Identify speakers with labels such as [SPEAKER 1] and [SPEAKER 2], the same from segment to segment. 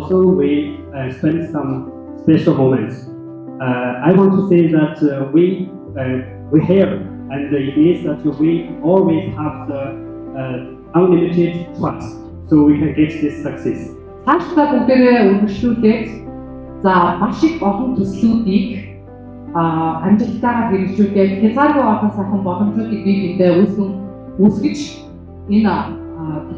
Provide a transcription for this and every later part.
[SPEAKER 1] also we spend some special moments. I want to say that we here, and it means that we always have the unlimited trust, so we can get this success.
[SPEAKER 2] Цаашдаа бүгдээрээ үргэлжлүүлээд за маш их олон төслүүдийг амжилттайгаар хэрэгжүүлээд хязгааргүй олон сайхан боломжуудыг бие биендээ үүсгэж энэ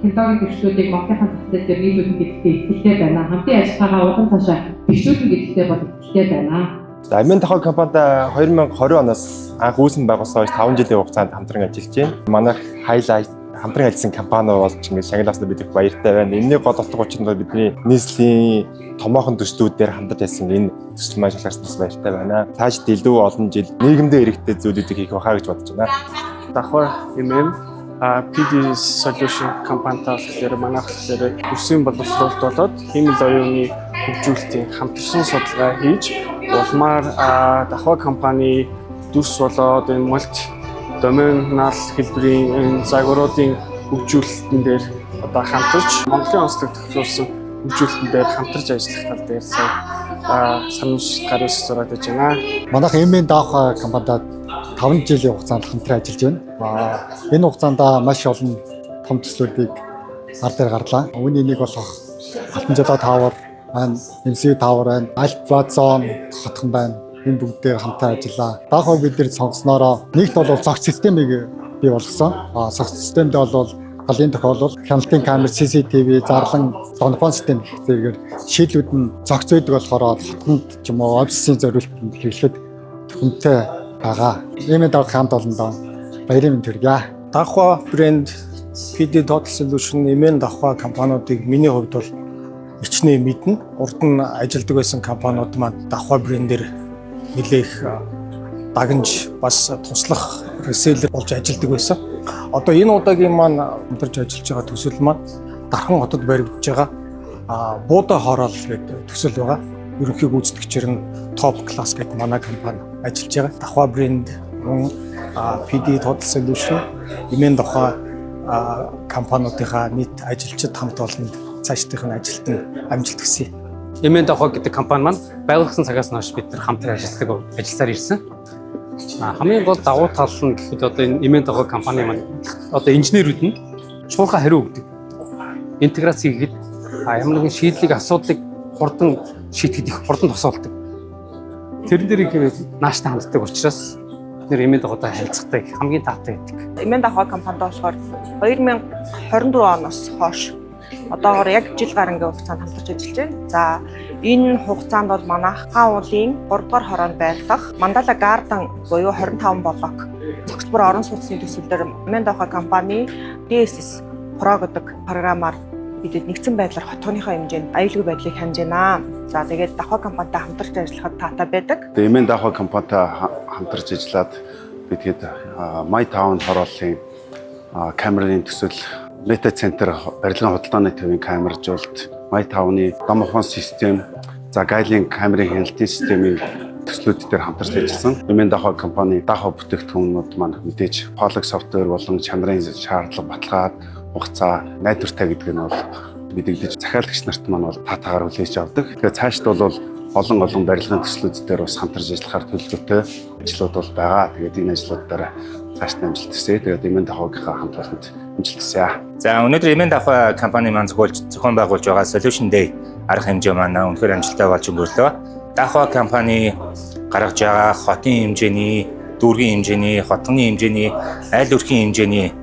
[SPEAKER 2] технологийн төслүүдийг Монголын зах зээл дээр нийлүүлэх гэдэгтээ итгэлтэй байна. Хамтын ажиллагаагаа улам цаашаа бэхжүүлэх гэдэгтээ бол итгэлтэй байна.
[SPEAKER 3] Амин Дахай компанид 2020 оноос анх үүсгэн байгуулсан 5 жилийн хугацаанд хамтран ажиллаж байна. Манайх highlight хамтран ажилласан компани болж ингээд шагналснаа бид их баяртай байна. Энэний гол утга учир нь бидний нийслэлийн томоохон төслүүдээр хамтарч ажилласан энэ төсөл маань шалгаснаас баяртай байна. Цааш илүү олон жил нийгэмдээ хэрэгтэй зүйлүүдийг хийх байхаа гэж бодож байна.
[SPEAKER 4] Дахай PD Solution компанитай болохоор манайх болохоор төрийн боловсруулалт болоод хиймэл оюуны хөгжүүлэлтийн хамтарсан судалгаа хийж улмаар Дахай компани дүрс болоод энэ мульти доменал хэлбэрийн загваруудын хөгжүүлэлтэн дээр одоо хамтарч Монголын онцлог тохиолсон хөгжүүлэлтэн дээр хамтарч ажиллах тал дээр санамж гаргаж зураад байж байна.
[SPEAKER 5] Манайх Амин Дахай компанид 5 жилийн хугацаанд хамтран ажиллаж байна. Энэ хугацаанд маш олон том төслүүдийг ар дээр гарлаа. Үүний нэг болох Алтан жолоо таавар, MCU таавар байна, Альфа зон хотхон байна. Энэ бүгдээр хамтаа ажиллаа. Дахай бид нэр сонгоснороо нэгт бол зогц системийг бий болгосон. Зогц системд бол галын тохиолдол хяналтын камер, CCTV, зарлан донфон систем гэх зэрэгээр шийдлүүд нь зогц байдаг болохоор хотгонд ч юм уу офисын зориултанд хэрэглэхэд хүнтэй байгаа. Амин Дахай хамт олондоо баярын мэнд хүргье.
[SPEAKER 6] Дахай брэнд PD Total Solution Амин Дахай компаниудыг миний хувьд бол ичнээ мэднэ. Урд нь ажилладаг байсан компаниуд маань Дахай брэндээр нэлээх дагнж бас туслах реселлер болж ажилладаг байсан. Одоо энэ удаагийн маань хамтарч ажиллаж байгаа төсөл маань Дархан хотод баригдаж байгаа Буудай хороол гэдэг төсөл байгаа. Ерөнхий гүйцэтгэгчээр нь топ класс гэдэг манай компани ажиллаж байгаа. Дахай брэнд PD Total Solution Амин Дахай компаниудынхаа нийт ажилчид хамт олонд цаашдын ажилд нь амжилт хүсье.
[SPEAKER 7] Амин Дахай гэдэг компани маань байгуулсан цагаас хойш бид нар хамтран ажилласаар ирсэн. Хамгийн гол давуу тал нь гэхэд одоо энэ Амин Дахай компани маань одоо инженерүүд нь шуурхай хариу өгдөг. Интеграц хийгээд ямар нэгэн шийдлийг асуудлыг хурдан шийдэхэд их хурдан тусалдаг. Тэр дээрийг нааштай ханддаг учраас бид нэр Амин Дахайтай харилцахтай хамгийн таатай байдаг.
[SPEAKER 8] Амин Дахай компанид болохоор 2024 оноос хойш одоогоор яг жил гарангийн хугацаанд хамтарч ажиллаж байна. За энэ хугацаанд бол манайх хаан уулын 3 дугаар хороонд байрлах Мандала Garden буюу 25 блок цогцлбор орон сууцны төсөлдөр Амин Дахай компани DSS Pro гэдэг програмаар бидэд нэгдсэн байдлаар хотгоныхоо хэмжээнд аюулгүй байдлыг хянаж байна. За тэгээд Дахай компанитай хамтарч ажиллахад таатай байдаг.
[SPEAKER 9] Амин Дахай компанитай хамтарч ажиллаад бидэд My Town хорооллын камерын төсөл Meta Center барилгын худалдааны төвийн камержуулалт, My Town-ы домохон систем, за гайлын камерын хяналтын системийн төслүүд дээр хамтарч ажилласан. Амин Дахай компани Дахай бүтээгдэхүүнүүд маань мэдээж Polyg софтвер болон чанарын шаардлага баталгаад хугацаа найдвартай гэдэг нь бол мэдэгдэж захиалагч нарт маань бол таатаагаар хүлээж авдаг. Тэгэхээр цаашд бол олон барилгын төслүүд дээр бас хамтарч ажиллахаар төлөвлөгөөтэй ажлууд бол байгаа. Тэгээд энэ ажлуудаараа цаашд амжилт хүсье. Тэгээд Амин Дахайгийнхаа хамт олонд амжилт хүсье.
[SPEAKER 10] За өнөөдөр Амин Дахай компани маань зохион байгуулж байгаа Solution Day арга хэмжээ маань үнэхээр амжилттай болж өнгөрлөө. Дахай компани гаргаж байгаа хотын хэмжээний, дүүргийн хэмжээний, хотгоны хэмжээний, аль өрхийн хэмжээний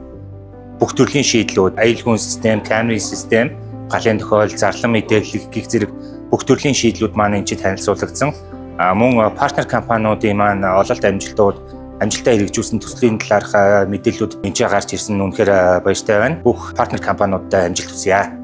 [SPEAKER 10] бүх төрлийн шийдлүүд, аюулгүй систем, камерын систем, галын тохиол, зарлан мэдээлэл гэх зэрэг бүх төрлийн шийдлүүд маань энэ танилцуулагдсан. Мөн партнер компаниудын маань ололт амжилттай хэрэгжүүлсэн төслийн талаарх мэдээллүүд энэ гарч ирсэн нь үнэхээр баяртай байна. Бүх партнер компаниудад амжилт хүсье.